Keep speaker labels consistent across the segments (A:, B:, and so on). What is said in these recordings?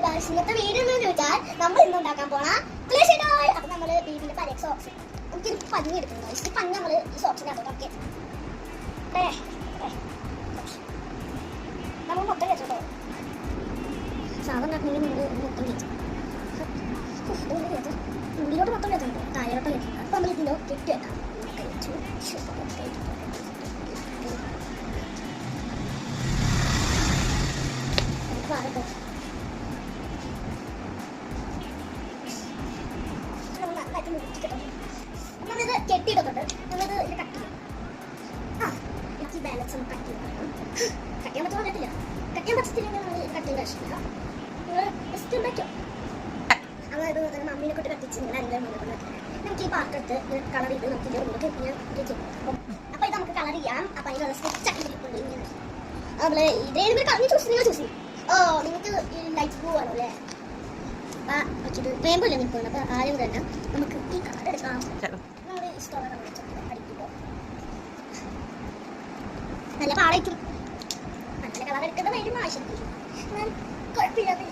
A: ഇന്നത്തെ വീഡിയോ എന്ന് ചോദിച്ചാൽ നമ്മൾ ഇന്ന് ഉണ്ടാക്കാൻ പോണ അപ്പൊ നമ്മള് വീടിന്റെ പല സോക്സ് നമുക്ക് പഞ്ഞി എടുക്കുന്നത് ഈ പഞ്ഞി നമ്മൾ ഈ സോക്സിന്റെ അകത്തോട്ട് നമ്മൾ മൊത്തം വെച്ചോട്ടോ സാധനം മൊത്തം വെച്ചു ഉള്ളിലോട്ട് മൊത്തം വെച്ചിട്ടുണ്ട് താഴോട്ട് വെച്ചിട്ടുണ്ട് അപ്പൊ നമ്മൾ ഇതിലോ കെട്ടി വെക്കാം നമ്മളിത് കെട്ടിയിടുന്നുണ്ട് നമ്മളിത് ഇത് കട്ട് ചെയ്യും എനിക്ക് ബാലൻസ് ഒന്ന് കട്ട് ചെയ്യണം കട്ട് ചെയ്യാൻ പറ്റുമോ പറ്റില്ല കട്ട് ചെയ്യാൻ പറ്റത്തില്ലെങ്കിൽ നമ്മൾ കട്ട് ചെയ്യേണ്ട ആവശ്യമില്ല നിങ്ങൾ ജസ്റ്റ് ഉണ്ടാക്കിയോ അതായത് മമ്മീനെ കൊണ്ട് കത്തിച്ച് ഇങ്ങനെ അതിൻ്റെ മുന്നോട്ട് നമുക്ക് ഈ പാത്രത്ത് കളർ ചെയ്ത് നമുക്ക് ഇതിൻ്റെ മുന്നോട്ട് ഇങ്ങനെ ചെയ്യും അപ്പോൾ ഇത് നമുക്ക് കളർ ചെയ്യാം അപ്പോൾ അതിനുള്ള സ്കെച്ചാക്കി ഇരിപ്പുണ്ട് ഇങ്ങനെ നമ്മള് ഇതേ കളഞ്ഞ് ചൂസ് നിങ്ങൾ ചൂസ് ചെയ്യും നിങ്ങൾക്ക് ഈ ലൈറ്റ് ബ്ലൂ ആണോ അല്ലേ ഇത് റെയിൻബോ അല്ലേ നിൽക്കുന്നത് അപ്പോൾ ആദ്യം തന്നെ നമുക്ക് ഈ കളർ എടുക്കാം നമ്മൾ ഇഷ്ടമുള്ള കളർ അടിക്കുമ്പോൾ നല്ല പാടായിരിക്കും നല്ല കളർ എടുക്കുന്നത് വേണ്ടി ആവശ്യമില്ല എന്നാൽ കുഴപ്പമില്ലാത്ത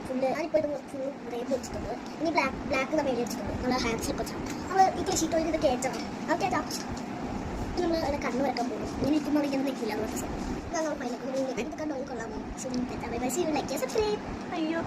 A: ഫുള്ള് ഞാനിപ്പോൾ ഇത് ഫുൾ റെയിൻബോ വെച്ചിട്ടുണ്ട് ഇനി ബ്ലാക്ക് നമ്മൾ എഴുതി വെച്ചിട്ടുണ്ട് നമ്മൾ ഹാൻഡ്സിൽ വെച്ചാൽ നമ്മൾ ഈ ക്ലിഷീട്ടോ ഇത് കേട്ടാണ് അത് കേട്ടാ നമ്മൾ അതിനെ കണ്ണു വരക്കാൻ പോകും ഇനി നിൽക്കുമ്പോൾ ഇങ്ങനെ നിൽക്കില്ല നമ്മൾ കണ്ടോ കൊള്ളാമോ ശരി ലൈക്ക് സബ്സ്ക്രൈബ് അയ്യോ